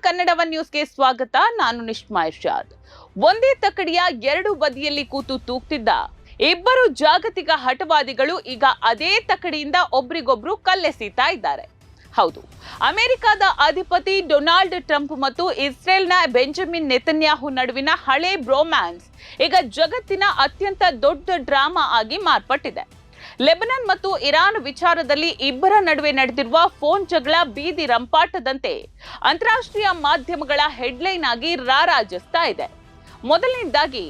ಕನ್ನಡವನ್ ನ್ಯೂಸ್ಗೆ ಸ್ವಾಗತ. ನಾನು ನಿಶ್ಮಾ ಇರ್ಷಾದ್. ಒಂದೇ ತಕಡಿಯ ಎರಡು ಬದಿಯಲ್ಲಿ ಕೂತು ತೂಗ್ತಿದ್ದ ಇಬ್ಬರು ಜಾಗತಿಕ ಹಠವಾದಿಗಳು ಈಗ ಅದೇ ತಕಡಿಯಿಂದ ಒಬ್ರಿಗೊಬ್ರು ಕಲ್ಲೆಸೀತಾ ಇದ್ದಾರೆ. ಹೌದು, ಅಮೆರಿಕದ ಅಧಿಪತಿ ಡೊನಾಲ್ಡ್ ಟ್ರಂಪ್ ಮತ್ತು ಇಸ್ರೇಲ್ನ ಬೆಂಜಮಿನ್ ನೆತನ್ಯಾಹು ನಡುವಿನ ಹಳೆ ಬ್ರೋಮ್ಯಾನ್ಸ್ ಈಗ ಜಗತ್ತಿನ ಅತ್ಯಂತ ದೊಡ್ಡ ಡ್ರಾಮಾ ಆಗಿ ಮಾರ್ಪಟ್ಟಿದೆ. ಲೆಬನಾನ್ ಮತ್ತು ಇರಾನ್ ವಿಚಾರದಲ್ಲಿ ಇಬ್ಬರ ನಡುವೆ ನಡೆದಿರುವ ಫೋನ್ ಜಗಳ ಬೀದಿ ರಂಪಾಟದಂತೆ ಅಂತಾರಾಷ್ಟ್ರೀಯ ಮಾಧ್ಯಮಗಳ ಹೆಡ್ಲೈನ್ ಆಗಿ ರಾರಾಜಿಸ್ತಾ ಇದೆ. ಮೊದಲನೇದಾಗಿ,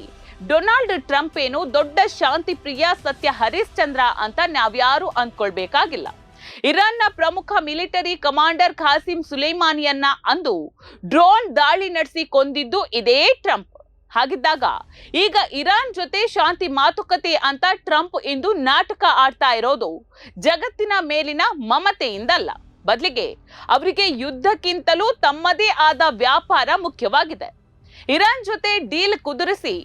ಡೊನಾಲ್ಡ್ ಟ್ರಂಪ್ ಏನು ದೊಡ್ಡ ಶಾಂತಿ ಪ್ರಿಯ ಸತ್ಯ ಹರಿಶ್ಚಂದ್ರ ಅಂತ ನಾವ್ಯಾರು ಅಂದ್ಕೊಳ್ಬೇಕಾಗಿಲ್ಲ. ಇರಾನ್ನ ಪ್ರಮುಖ ಮಿಲಿಟರಿ ಕಮಾಂಡರ್ ಖಾಸಿಂ ಸುಲೈಮಾನಿಯನ್ನ ಅಂದು ಡ್ರೋನ್ ದಾಳಿ ನಡೆಸಿ ಕೊಂದಿದ್ದು ಇದೇ ಟ್ರಂಪ್. ಹಾಗಿದ್ದಾಗ ಈಗ ಇರಾನ್ ಜೊತೆ ಶಾಂತಿ ಮಾತುಕತೆ ಅಂತ ಟ್ರಂಪ್ ಇಂದು ನಾಟಕ ಆಡ್ತಾ ಇರೋದು ಜಗತ್ತಿನ ಮೇಲಿನ ಮಮತೆಯಿಂದಲ್ಲ, ಬದಲಿಗೆ ಅವರಿಗೆ ಯುದ್ಧಕ್ಕಿಂತಲೂ ತಮ್ಮದೇ ಆದ ವ್ಯಾಪಾರ ಮುಖ್ಯವಾಗಿದೆ. ಇರಾನ್ ಜೊತೆ ಡೀಲ್ ಕುದುರಿಸಿ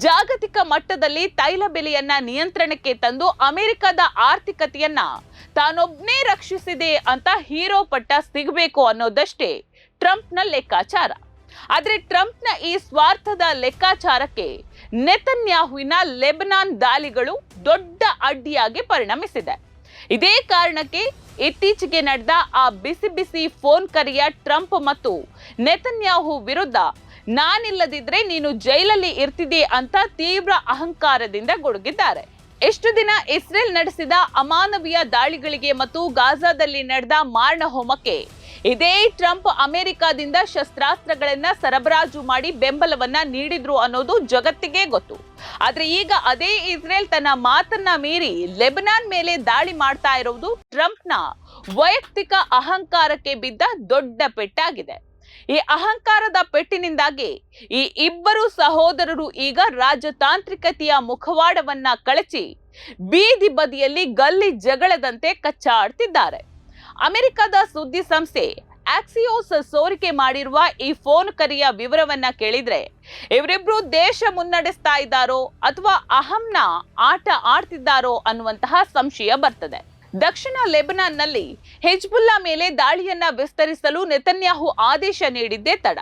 ಜಾಗತಿಕ ಮಟ್ಟದಲ್ಲಿ ತೈಲ ಬೆಲೆಯನ್ನ ನಿಯಂತ್ರಣಕ್ಕೆ ತಂದು ಅಮೆರಿಕದ ಆರ್ಥಿಕತೆಯನ್ನ ತಾನೊಬ್ನೇ ರಕ್ಷಿಸಿದೆ ಅಂತ ಹೀರೋ ಪಟ್ಟ ಸಿಗಬೇಕು ಅನ್ನೋದಷ್ಟೇ ಟ್ರಂಪ್ನ ಲೆಕ್ಕಾಚಾರ. ಆದ್ರೆ ಟ್ರಂಪ್ನ ಈ ಸ್ವಾರ್ಥದ ಲೆಕ್ಕಾಚಾರಕ್ಕೆ ನೆತನ್ಯಾಹುವಿನ ಲೆಬನಾನ್ ದಾಳಿಗಳು ದೊಡ್ಡ ಅಡ್ಡಿಯಾಗಿ ಪರಿಣಮಿಸಿದೆ. ಇದೇ ಕಾರಣಕ್ಕೆ ಇತ್ತೀಚೆಗೆ ನಡೆದ ಆ ಬಿಸಿ ಬಿಸಿ ಫೋನ್ ಕರೆಯ ಟ್ರಂಪ್ ಮತ್ತು ನೆತನ್ಯಾಹು ವಿರುದ್ಧ ನಾನಿಲ್ಲದಿದ್ರೆ ನೀನು ಜೈಲಲ್ಲಿ ಇರ್ತಿದೆ ಅಂತ ತೀವ್ರ ಅಹಂಕಾರದಿಂದ ಗುಡುಗಿದ್ದಾರೆ. ಎಷ್ಟು ದಿನ ಇಸ್ರೇಲ್ ನಡೆಸಿದ ಅಮಾನವೀಯ ದಾಳಿಗಳಿಗೆ ಮತ್ತು ಗಾಜಾದಲ್ಲಿ ನಡೆದ ಮಾರಣ ಹೋಮಕ್ಕೆ ಇದೇ ಟ್ರಂಪ್ ಅಮೆರಿಕದಿಂದ ಶಸ್ತ್ರಾಸ್ತ್ರಗಳನ್ನ ಸರಬರಾಜು ಮಾಡಿ ಬೆಂಬಲವನ್ನ ನೀಡಿದ್ರು ಅನ್ನೋದು ಜಗತ್ತಿಗೆ ಗೊತ್ತು. ಆದ್ರೆ ಈಗ ಅದೇ ಇಸ್ರೇಲ್ ತನ್ನ ಮಾತನ್ನ ಮೀರಿ ಲೆಬನಾನ್ ಮೇಲೆ ದಾಳಿ ಮಾಡ್ತಾ ಇರುವುದು ಟ್ರಂಪ್ನ ವೈಯಕ್ತಿಕ ಅಹಂಕಾರಕ್ಕೆ ಬಿದ್ದ ದೊಡ್ಡ ಪೆಟ್ಟಾಗಿದೆ. ಈ ಅಹಂಕಾರದ ಪೆಟ್ಟಿನಿಂದಾಗಿ ಈ ಇಬ್ಬರು ಸಹೋದರರು ಈಗ ರಾಜತಾಂತ್ರಿಕತೆಯ ಮುಖವಾಡವನ್ನ ಕಳಚಿ ಬೀದಿ ಬದಿಯಲ್ಲಿ ಗಲ್ಲಿ ಜಗಳದಂತೆ ಕಚ್ಚಾಡ್ತಿದ್ದಾರೆ. ಅಮೆರಿಕದ ಸುದ್ದಿ ಸಂಸ್ಥೆ ಆಕ್ಸಿಯೋಸ್ ಸೋರಿಕೆ ಮಾಡಿರುವ ಈ ಫೋನ್ ಕರೆಯ ವಿವರವನ್ನ ಕೇಳಿದ್ರೆ ಇವರಿಬ್ರು ದೇಶ ಮುನ್ನಡೆಸ್ತಾ ಇದ್ದಾರೋ ಅಥವಾ ಅಹಂನ ಆಟ ಆಡ್ತಿದ್ದಾರೋ ಅನ್ನುವಂತಹ ಸಂಶಯ ಬರ್ತದೆ. ದಕ್ಷಿಣ ಲೆಬನಾನ್ನಲ್ಲಿ ಹಿಜ್ಬುಲ್ಲಾ ಮೇಲೆ ದಾಳಿಯನ್ನ ವಿಸ್ತರಿಸಲು ನೆತನ್ಯಾಹು ಆದೇಶ ನೀಡಿದ್ದೇ ತಡ.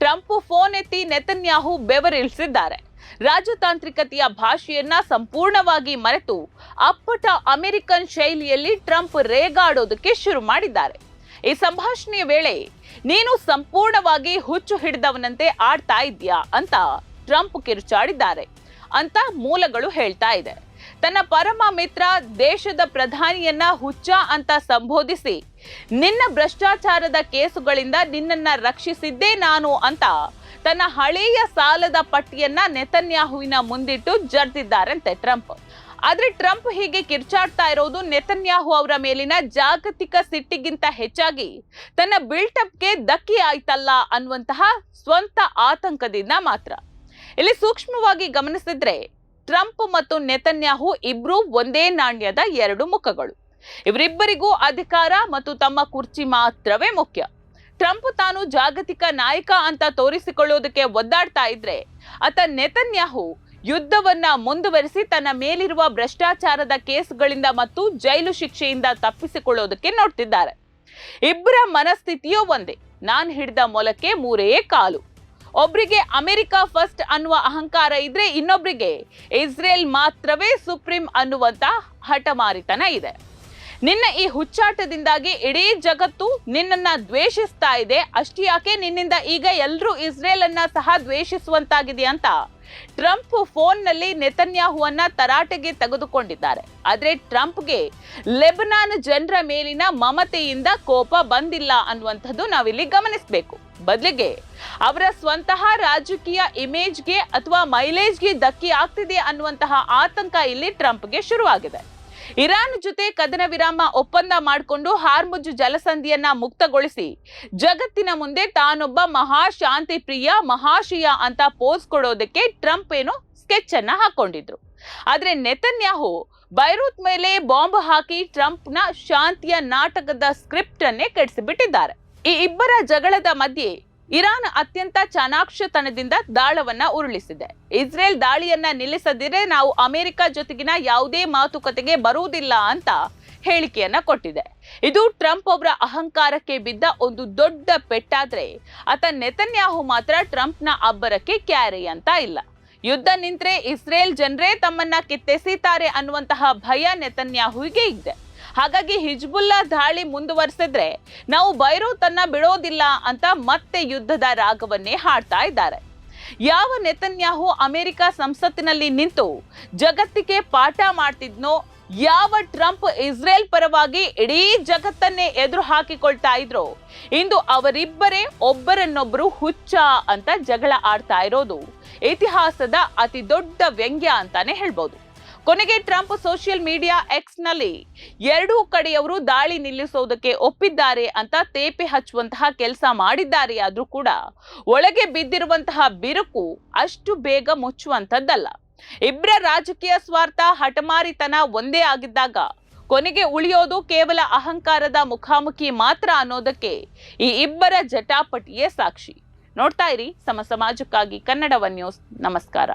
ಟ್ರಂಪ್ ಫೋನ್ ಎತ್ತಿ ನೆತನ್ಯಾಹು ಬೆವರಿಳಿಸಿದ್ದಾರೆ. ರಾಜತಾಂತ್ರಿಕತೆಯ ಭಾಷೆಯನ್ನ ಸಂಪೂರ್ಣವಾಗಿ ಮರೆತು ಅಪ್ಪಟ ಅಮೆರಿಕನ್ ಶೈಲಿಯಲ್ಲಿ ಟ್ರಂಪ್ ರೇಗಾಡೋದಕ್ಕೆ ಶುರು ಮಾಡಿದ್ದಾರೆ. ಈ ಸಂಭಾಷಣೆಯ ವೇಳೆ ನೀನು ಸಂಪೂರ್ಣವಾಗಿ ಹುಚ್ಚು ಹಿಡಿದವನಂತೆ ಆಡ್ತಾ ಇದ್ಯಾ ಅಂತ ಟ್ರಂಪ್ ಕಿರುಚಾಡಿದ್ದಾರೆ ಅಂತ ಮೂಲಗಳು ಹೇಳ್ತಾ ಇದೆ. ತನ್ನ ಪರಮ ಮಿತ್ರ ದೇಶದ ಪ್ರಧಾನಿಯನ್ನ ಹುಚ್ಚ ಅಂತ ಸಂಬೋಧಿಸಿ ನಿನ್ನ ಭ್ರಷ್ಟಾಚಾರದ ಕೇಸುಗಳಿಂದ ನಿನ್ನನ್ನ ರಕ್ಷಿಸಿದ್ದೇ ನಾನು ಅಂತ ತನ್ನ ಹಳೆಯ ಸಾಲದ ಪಟ್ಟಿಯನ್ನ ನೆತನ್ಯಾಹುವಿನ ಮುಂದಿಟ್ಟು ಜರ್ದಿದ್ದಾರಂತೆ ಟ್ರಂಪ್. ಆದ್ರೆ ಟ್ರಂಪ್ ಹೀಗೆ ಕಿರ್ಚಾಡ್ತಾ ಇರೋದು ನೆತನ್ಯಾಹು ಅವರ ಮೇಲಿನ ಜಾಗತಿಕ ಸಿಟ್ಟಿಗಿಂತ ಹೆಚ್ಚಾಗಿ ತನ್ನ ಬಿಲ್ಟಪ್ಗೆ ಧಕ್ಕೆ ಆಯ್ತಲ್ಲ ಅನ್ನುವಂತಹ ಸ್ವಂತ ಆತಂಕದಿಂದ ಮಾತ್ರ. ಇಲ್ಲಿ ಸೂಕ್ಷ್ಮವಾಗಿ ಗಮನಿಸಿದ್ರೆ ಟ್ರಂಪ್ ಮತ್ತು ನೆತನ್ಯಾಹು ಇಬ್ರು ಒಂದೇ ನಾಣ್ಯದ ಎರಡು ಮುಖಗಳು. ಇವರಿಬ್ಬರಿಗೂ ಅಧಿಕಾರ ಮತ್ತು ತಮ್ಮ ಕುರ್ಚಿ ಮಾತ್ರವೇ ಮುಖ್ಯ. ಟ್ರಂಪ್ ತಾನು ಜಾಗತಿಕ ನಾಯಕ ಅಂತ ತೋರಿಸಿಕೊಳ್ಳೋದಕ್ಕೆ ಒದ್ದಾಡ್ತಾ ಇದ್ರೆ ಆತ ನೆತನ್ಯಾಹು ಯುದ್ಧವನ್ನ ಮುಂದುವರಿಸಿ ತನ್ನ ಮೇಲಿರುವ ಭ್ರಷ್ಟಾಚಾರದ ಕೇಸುಗಳಿಂದ ಮತ್ತು ಜೈಲು ಶಿಕ್ಷೆಯಿಂದ ತಪ್ಪಿಸಿಕೊಳ್ಳೋದಕ್ಕೆ ನೋಡ್ತಿದ್ದಾರೆ. ಇಬ್ಬರ ಮನಸ್ಥಿತಿಯೂ ಒಂದೇ, ನಾನ್ ಹಿಡಿದ ಮೊಲಕ್ಕೆ ಮೂರೇ ಕಾಲು. ಒಬ್ರಿಗೆ ಅಮೆರಿಕ ಫಸ್ಟ್ ಅನ್ನುವ ಅಹಂಕಾರ ಇದ್ರೆ ಇನ್ನೊಬ್ರಿಗೆ ಇಸ್ರೇಲ್ ಮಾತ್ರವೇ ಸುಪ್ರೀಂ ಅನ್ನುವಂತ ಹಠಮಾರಿತನ ಇದೆ. ನಿನ್ನ ಈ ಹುಚ್ಚಾಟದಿಂದಾಗಿ ಇಡೀ ಜಗತ್ತು ನಿನ್ನನ್ನ ದ್ವೇಷಿಸ್ತಾ ಇದೆ. ಅಷ್ಟೇ ಯಾಕೆ ನಿನ್ನಿಂದ ಈಗ ಎಲ್ಲರೂ ಇಸ್ರೇಲ್ ಅನ್ನ ಸಹ ದ್ವೇಷಿಸುವಂತಾಗಿದೆ ಅಂತ ಟ್ರಂಪ್ ಫೋನ್ ನಲ್ಲಿ ನೆತನ್ಯಾಹುವನ್ನ ತರಾಟೆಗೆ ತೆಗೆದುಕೊಂಡಿದ್ದಾರೆ. ಆದ್ರೆ ಟ್ರಂಪ್ಗೆ ಲೆಬನಾನ್ ಜನರ ಮೇಲಿನ ಮಮತೆಯಿಂದ ಕೋಪ ಬಂದಿಲ್ಲ ಅನ್ನುವಂಥದ್ದು ನಾವಿಲ್ಲಿ ಗಮನಿಸಬೇಕು. ಬದಲಿಗೆ ಅವರ ಸ್ವಂತಹ ರಾಜಕೀಯ ಇಮೇಜ್ಗೆ ಅಥವಾ ಮೈಲೇಜ್ಗೆ ಧಕ್ಕೆ ಆಗ್ತಿದೆ ಅನ್ನುವಂತಹ ಆತಂಕ ಇಲ್ಲಿ ಟ್ರಂಪ್ಗೆ ಶುರುವಾಗಿದೆ. ಇರಾನ್ ಜೊತೆ ಕದನ ವಿರಾಮ ಒಪ್ಪಂದ ಮಾಡಿಕೊಂಡು ಹಾರ್ಮುಜ್ ಜಲಸಂಧಿಯನ್ನ ಮುಕ್ತಗೊಳಿಸಿ ಜಗತ್ತಿನ ಮುಂದೆ ತಾನೊಬ್ಬ ಮಹಾ ಶಾಂತಿ ಪ್ರಿಯ ಮಹಾಶಯ ಅಂತ ಪೋಸ್ ಕೊಡೋದಕ್ಕೆ ಟ್ರಂಪ್ ಏನು ಸ್ಕೆಚ್ ಅನ್ನ ಹಾಕೊಂಡಿದ್ರು. ಆದ್ರೆ ನೆತನ್ಯಾಹು ಬೈರೂತ್ ಮೇಲೆ ಬಾಂಬ್ ಹಾಕಿ ಟ್ರಂಪ್ನ ಶಾಂತಿಯ ನಾಟಕದ ಸ್ಕ್ರಿಪ್ಟ್ ಅನ್ನೇ ಕೆಡಿಸಿಬಿಟ್ಟಿದ್ದಾರೆ. ಈ ಇಬ್ಬರ ಜಗಳದ ಮಧ್ಯೆ ಇರಾನ್ ಅತ್ಯಂತ ಚಾಣಾಕ್ಷತನದಿಂದ ದಾಳವನ್ನ ಉರುಳಿಸಿದೆ. ಇಸ್ರೇಲ್ ದಾಳಿಯನ್ನ ನಿಲ್ಲಿಸದಿದ್ರೆ ನಾವು ಅಮೆರಿಕ ಜೊತೆಗಿನ ಯಾವುದೇ ಮಾತುಕತೆಗೆ ಬರುವುದಿಲ್ಲ ಅಂತ ಹೇಳಿಕೆಯನ್ನ ಕೊಟ್ಟಿದೆ. ಇದು ಟ್ರಂಪ್ ಅವರ ಅಹಂಕಾರಕ್ಕೆ ಬಿದ್ದ ಒಂದು ದೊಡ್ಡ ಪೆಟ್ಟಾದ್ರೆ ಆತ ನೆತನ್ಯಾಹು ಮಾತ್ರ ಟ್ರಂಪ್ನ ಅಬ್ಬರಕ್ಕೆ ಕ್ಯಾರಿ ಅಂತ ಇಲ್ಲ. ಯುದ್ಧ ನಿಂತ್ರೆ ಇಸ್ರೇಲ್ ಜನರೇ ತಮ್ಮನ್ನ ಕಿತ್ತೆಸೀತಾರೆ ಅನ್ನುವಂತಹ ಭಯ ನೆತನ್ಯಾಹುವಿಗೆ ಇದೆ. ಹಾಗಾಗಿ ಹಿಜ್ಬುಲ್ಲಾ ದಾಳಿ ಮುಂದುವರಿಸಿದ್ರೆ ನಾವು ಬೈರೂತ್ ಅನ್ನ ಬಿಡೋದಿಲ್ಲ ಅಂತ ಮತ್ತೆ ಯುದ್ಧದ ರಾಗವನ್ನೇ ಹಾಡ್ತಾ ಇದ್ದಾರೆ. ಯಾವ ನೆತನ್ಯಾಹು ಅಮೆರಿಕ ಸಂಸತ್ತಿನಲ್ಲಿ ನಿಂತು ಜಗತ್ತಿಗೆ ಪಾಠ ಮಾಡ್ತಿದ್ನೋ, ಯಾವ ಟ್ರಂಪ್ ಇಸ್ರೇಲ್ ಪರವಾಗಿ ಇಡೀ ಜಗತ್ತನ್ನೇ ಎದುರು ಹಾಕಿಕೊಳ್ತಾ ಇದ್ರೋ, ಇಂದು ಅವರಿಬ್ಬರೇ ಒಬ್ಬರನ್ನೊಬ್ಬರು ಹುಚ್ಚ ಅಂತ ಜಗಳ ಆಡ್ತಾ ಇರೋದು ಇತಿಹಾಸದ ಅತಿ ದೊಡ್ಡ ವ್ಯಂಗ್ಯ ಅಂತಾನೆ ಹೇಳ್ಬೋದು. ಕೊನೆಗೆ ಟ್ರಂಪ್ ಸೋಷಿಯಲ್ ಮೀಡಿಯಾ ಎಕ್ಸ್ ನಲ್ಲಿ ಎರಡೂ ಕಡೆಯವರು ದಾಳಿ ನಿಲ್ಲಿಸೋದಕ್ಕೆ ಒಪ್ಪಿದ್ದಾರೆ ಅಂತ ತೇಪೆ ಹಚ್ಚುವಂತಹ ಕೆಲಸ ಮಾಡಿದ್ದಾರೆ. ಆದ್ರೂ ಕೂಡ ಒಳಗೆ ಬಿದ್ದಿರುವಂತಹ ಬಿರುಕು ಅಷ್ಟು ಬೇಗ ಮುಚ್ಚುವಂತದ್ದಲ್ಲ. ಇಬ್ಬರ ರಾಜಕೀಯ ಸ್ವಾರ್ಥ, ಹಠಮಾರಿತನ ಒಂದೇ ಆಗಿದ್ದಾಗ ಕೊನೆಗೆ ಉಳಿಯೋದು ಕೇವಲ ಅಹಂಕಾರದ ಮುಖಾಮುಖಿ ಮಾತ್ರ ಅನ್ನೋದಕ್ಕೆ ಈ ಇಬ್ಬರ ಜಟಾಪಟಿಯೇ ಸಾಕ್ಷಿ. ನೋಡ್ತಾ ಇರಿ ಸಮ ಸಮಾಜಕ್ಕಾಗಿ ಕನ್ನಡ ಒನ್ ನ್ಯೂಸ್. ನಮಸ್ಕಾರ.